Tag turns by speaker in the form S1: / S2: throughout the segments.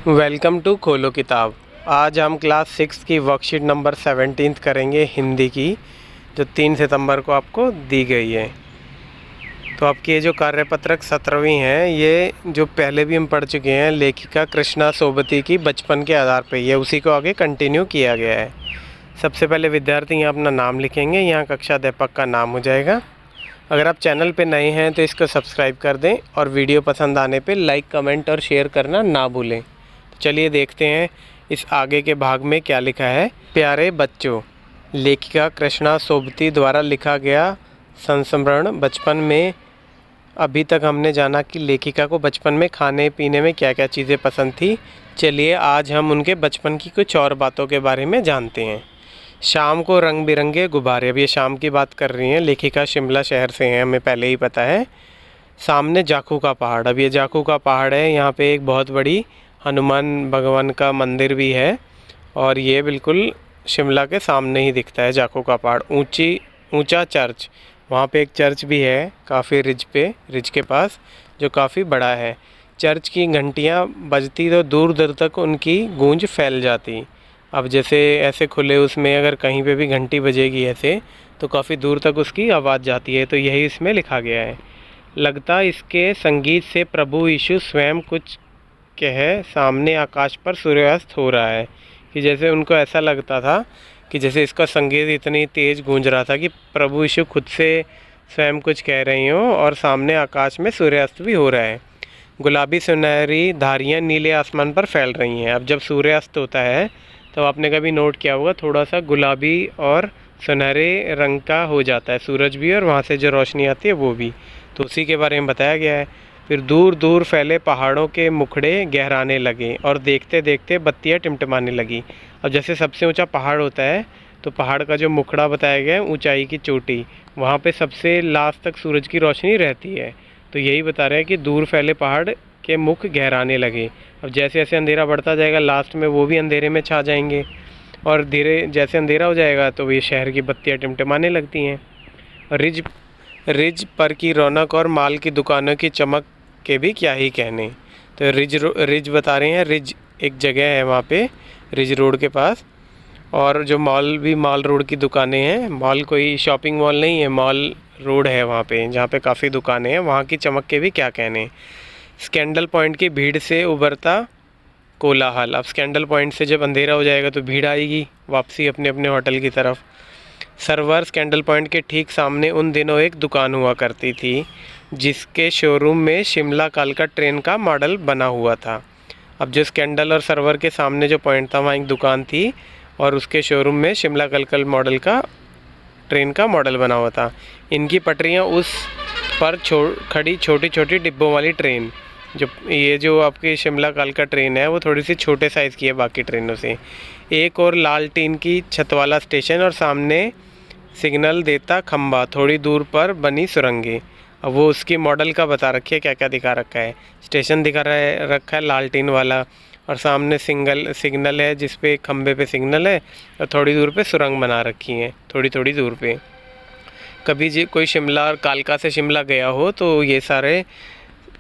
S1: Welcome to खोलो किताब। आज हम क्लास 6 की वर्कशीट नंबर 17 करेंगे हिंदी की, जो 3 सितंबर को आपको दी गई है। तो आपकी ये जो कार्यपत्रक 17वीं है, ये जो पहले भी हम पढ़ चुके हैं, लेखिका कृष्णा सोबती की बचपन के आधार पर, ये उसी को आगे कंटिन्यू किया गया है। सबसे पहले विद्यार्थी यहाँ अपना नाम लिखेंगे, यहाँ कक्षा अध्यापक का नाम हो जाएगा। अगर आप चैनल पे नए हैं तो इसको सब्सक्राइब कर दें और वीडियो पसंद आने पे लाइक, कमेंट और शेयर करना ना भूलें। चलिए देखते हैं इस आगे के भाग में क्या लिखा है। प्यारे बच्चों, लेखिका कृष्णा सोबती द्वारा लिखा गया संस्मरण। बचपन में अभी तक हमने जाना कि लेखिका को बचपन में खाने पीने में क्या क्या चीज़ें पसंद थी। चलिए आज हम उनके बचपन की कुछ और बातों के बारे में जानते हैं। शाम को रंग बिरंगे गुब्बारे, अब ये शाम की बात कर रही हैं। लेखिका शिमला शहर से हैं, हमें पहले ही पता है। सामने जाखू का पहाड़, अब ये जाखू का पहाड़ है, यहाँ पे एक बहुत बड़ी हनुमान भगवान का मंदिर भी है और ये बिल्कुल शिमला के सामने ही दिखता है जाखू का पहाड़। ऊंचा चर्च, वहाँ पे एक चर्च भी है काफ़ी रिज के पास, जो काफ़ी बड़ा है। चर्च की घंटियाँ बजती तो दूर दूर तक उनकी गूंज फैल जाती। अब जैसे ऐसे खुले उसमें अगर कहीं पे भी घंटी बजेगी ऐसे, तो काफ़ी दूर तक उसकी आवाज़ जाती है। तो यही इसमें लिखा गया है। लगता इसके संगीत से प्रभु यीशु स्वयं कुछ कहे, सामने आकाश पर सूर्यास्त हो रहा है। कि जैसे उनको ऐसा लगता था कि जैसे इसका संगीत इतनी तेज़ गूंज रहा था कि प्रभु यीशु खुद से स्वयं कुछ कह रही हों और सामने आकाश में सूर्यास्त भी हो रहा है। गुलाबी सुनहरी धारियाँ नीले आसमान पर फैल रही हैं। अब जब सूर्यास्त होता है तो आपने कभी नोट किया होगा, थोड़ा सा गुलाबी और सुनहरे रंग का हो जाता है सूरज भी, और वहाँ से जो रोशनी आती है वो भी। तो उसी के बारे में बताया गया है। फिर दूर दूर फैले पहाड़ों के मुखड़े गहराने लगे और देखते देखते बत्तियाँ टिमटिमाने लगी। अब जैसे सबसे ऊंचा पहाड़ होता है तो पहाड़ का जो मुखड़ा बताया गया है, ऊंचाई की चोटी, वहाँ पे सबसे लास्ट तक सूरज की रोशनी रहती है। तो यही बता रहे हैं कि दूर फैले पहाड़ के मुख गहराने लगे। अब जैसे जैसे अंधेरा बढ़ता जाएगा, लास्ट में वो भी अंधेरे में छा जाएंगे और धीरे जैसे अंधेरा हो जाएगा तो ये शहर की बत्तियाँ टिमटिमाने लगती हैं। रिज पर की रौनक और माल की दुकानों की चमक के भी क्या ही कहने। तो रिज बता रहे हैं। रिज एक जगह है वहाँ पे, रिज रोड के पास। और जो मॉल भी, मॉल रोड की दुकानें हैं। मॉल कोई शॉपिंग मॉल नहीं है, मॉल रोड है वहाँ पे, जहाँ पे काफ़ी दुकानें हैं। वहाँ की चमक के भी क्या कहने। स्कैंडल पॉइंट की भीड़ से उभरता कोलाहल, अब स्कैंडल पॉइंट से जब अंधेरा हो जाएगा तो भीड़ आएगी वापसी अपने अपने होटल की तरफ। सरवर स्कैंडल पॉइंट के ठीक सामने उन दिनों एक दुकान हुआ करती थी जिसके शोरूम में शिमला कालका ट्रेन का मॉडल बना हुआ था। अब जो स्कैंडल और सरवर के सामने जो पॉइंट था, वहाँ एक दुकान थी और उसके शोरूम में शिमला कालका मॉडल का ट्रेन का मॉडल बना हुआ था। इनकी पटरियाँ उस पर खड़ी छोटी छोटी डिब्बों वाली ट्रेन, जो आपकी शिमला कालका ट्रेन है, वो थोड़ी सी छोटे साइज़ की है बाकी ट्रेनों से। एक और लाल टीन की छत वाला स्टेशन और सामने सिग्नल देता खंबा, थोड़ी दूर पर बनी सुरंगें। अब वो उसकी मॉडल का बता रखी है, क्या क्या दिखा रखा है। स्टेशन रखा है लाल टीन वाला, और सामने सिग्नल है जिसपे खंबे पे सिग्नल है, और थोड़ी दूर पे सुरंग बना रखी है, थोड़ी थोड़ी दूर पे। कभी कोई शिमला और कालका से शिमला गया हो तो ये सारे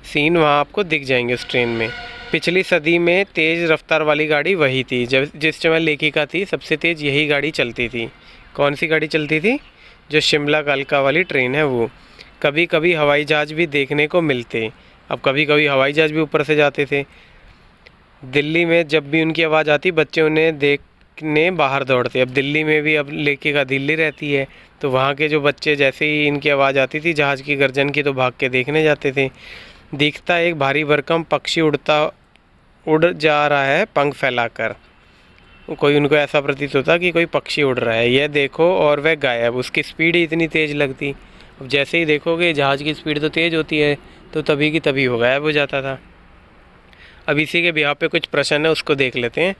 S1: सीन वहाँ आपको दिख जाएंगे उस ट्रेन में। पिछली सदी में तेज़ रफ्तार वाली गाड़ी वही थी। जब जिस समय लेखिका थी सबसे तेज़ यही गाड़ी चलती थी। कौन सी गाड़ी चलती थी? जो शिमला कालका वाली ट्रेन है वो। कभी कभी हवाई जहाज़ भी देखने को मिलते। अब कभी कभी हवाई जहाज़ भी ऊपर से जाते थे। दिल्ली में जब भी उनकी आवाज़ आती, बच्चे उन्हें देखने बाहर दौड़ते। अब दिल्ली में भी, अब लेखिका दिल्ली रहती है तो वहाँ के जो बच्चे, जैसे ही इनकी आवाज़ आती थी जहाज़ की गर्जन की, तो भाग के देखने जाते थे। दिखता एक भारी भरकम पक्षी उड़ जा रहा है पंख फैलाकर। कोई उनको ऐसा प्रतीत होता कि कोई पक्षी उड़ रहा है, यह देखो और वह गायब। उसकी स्पीड ही इतनी तेज़ लगती। अब जैसे ही देखोगे, जहाज़ की स्पीड तो तेज़ होती है, तो तभी की तभी वो गायब हो जाता था। अब इसी के बिहाफ पे कुछ प्रश्न है, उसको देख लेते हैं।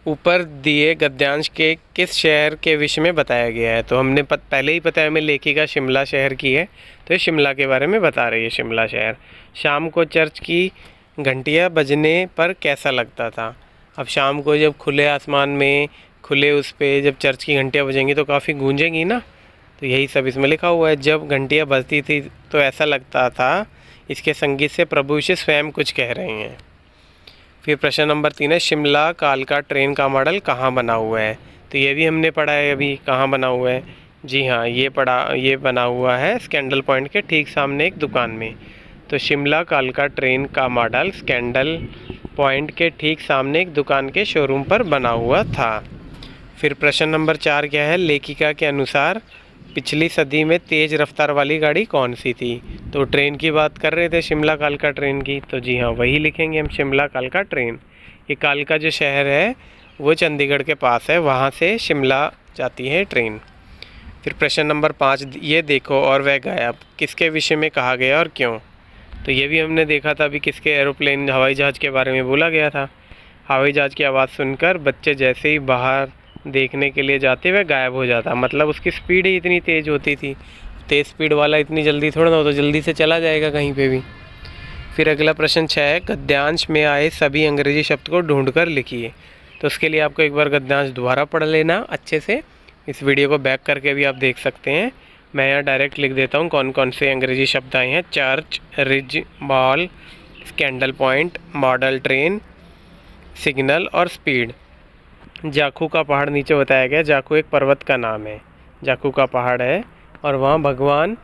S1: ऊपर दिए गद्यांश के किस शहर के विषय में बताया गया है? तो हमने पहले ही पता है हमें, लेखिका शिमला शहर की है तो ये शिमला के बारे में बता रही है, शिमला शहर। शाम को चर्च की घंटियाँ बजने पर कैसा लगता था? अब शाम को जब खुले आसमान में, खुले उस पे जब चर्च की घंटियाँ बजेंगी तो काफ़ी गूंजेंगी ना। तो यही सब इसमें लिखा हुआ है। जब घंटियाँ बजती थी तो ऐसा लगता था इसके संगीत से प्रभु यीशु स्वयं कुछ कह रहे हैं। फिर प्रश्न नंबर 3 है शिमला कालका ट्रेन का मॉडल कहाँ बना हुआ है। तो ये भी हमने पढ़ा है अभी, कहाँ बना हुआ है। जी हाँ, ये बना हुआ है स्कैंडल पॉइंट के ठीक सामने एक दुकान में। तो शिमला कालका ट्रेन का मॉडल स्कैंडल पॉइंट के ठीक सामने एक दुकान के शोरूम पर बना हुआ था। फिर प्रश्न नंबर 4 क्या है, लेखिका के अनुसार पिछली सदी में तेज़ रफ्तार वाली गाड़ी कौन सी थी। तो ट्रेन की बात कर रहे थे, शिमला कालका ट्रेन की, तो जी हाँ वही लिखेंगे हम, शिमला कालका ट्रेन। ये कालका जो शहर है वो चंडीगढ़ के पास है, वहाँ से शिमला जाती है ट्रेन। फिर प्रश्न नंबर 5, ये देखो और वह गायब किसके विषय में कहा गया और क्यों। तो ये भी हमने देखा था अभी, किसके एरोप्लेन हवाई जहाज़ के बारे में बोला गया था। हवाई जहाज़ की आवाज़ सुनकर बच्चे जैसे ही बाहर देखने के लिए जाते वह गायब हो जाता, मतलब उसकी स्पीड ही इतनी तेज़ होती थी। तेज़ स्पीड वाला इतनी जल्दी थोड़ा ना हो, तो जल्दी से चला जाएगा कहीं पे भी। फिर अगला प्रश्न 6 है, गद्यांश में आए सभी अंग्रेजी शब्द को ढूंढकर लिखिए। तो उसके लिए आपको एक बार गद्यांश दोबारा पढ़ लेना अच्छे से, इस वीडियो को बैक करके भी आप देख सकते हैं। मैं यहाँ डायरेक्ट लिख देता हूँ कौन कौन से अंग्रेजी शब्द आए हैं। Church, ridge, mall, scandal point, model train, signal और स्पीड। जाखू का पहाड़ नीचे बताया गया, जाखू एक पर्वत का नाम है, जाखू का पहाड़ है और वहाँ भगवान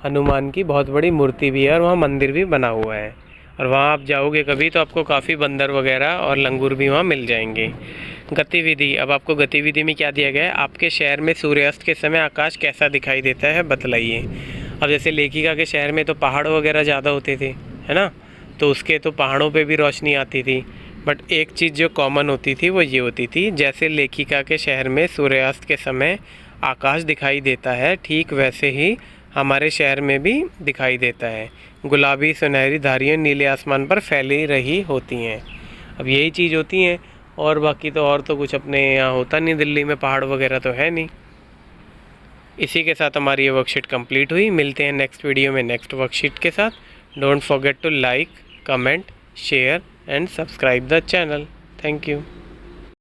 S1: हनुमान की बहुत बड़ी मूर्ति भी है और वहाँ मंदिर भी बना हुआ है। और वहाँ आप जाओगे कभी तो आपको काफ़ी बंदर वगैरह और लंगूर भी वहाँ मिल जाएंगे। गतिविधि, अब आपको गतिविधि में क्या दिया गया है, आपके शहर में सूर्यास्त के समय आकाश कैसा दिखाई देता है बतलाइए। अब जैसे लेखिका के शहर में तो पहाड़ वगैरह ज़्यादा होते थे, है ना, तो उसके तो पहाड़ों पे भी रोशनी आती थी। बट एक चीज़ जो कॉमन होती थी वो ये होती थी, जैसे लेखिका के शहर में सूर्यास्त के समय आकाश दिखाई देता है, ठीक वैसे ही हमारे शहर में भी दिखाई देता है। गुलाबी सुनहरी धारियाँ नीले आसमान पर फैली रही होती हैं। अब यही चीज़ होती हैं, और बाकी तो और तो कुछ अपने यहाँ होता नहीं, दिल्ली में पहाड़ वगैरह तो है नहीं। इसी के साथ हमारी ये वर्कशीट कंप्लीट हुई। मिलते हैं नेक्स्ट वीडियो में नेक्स्ट वर्कशीट के साथ। Don't forget to like, comment, share and subscribe the channel. Thank you.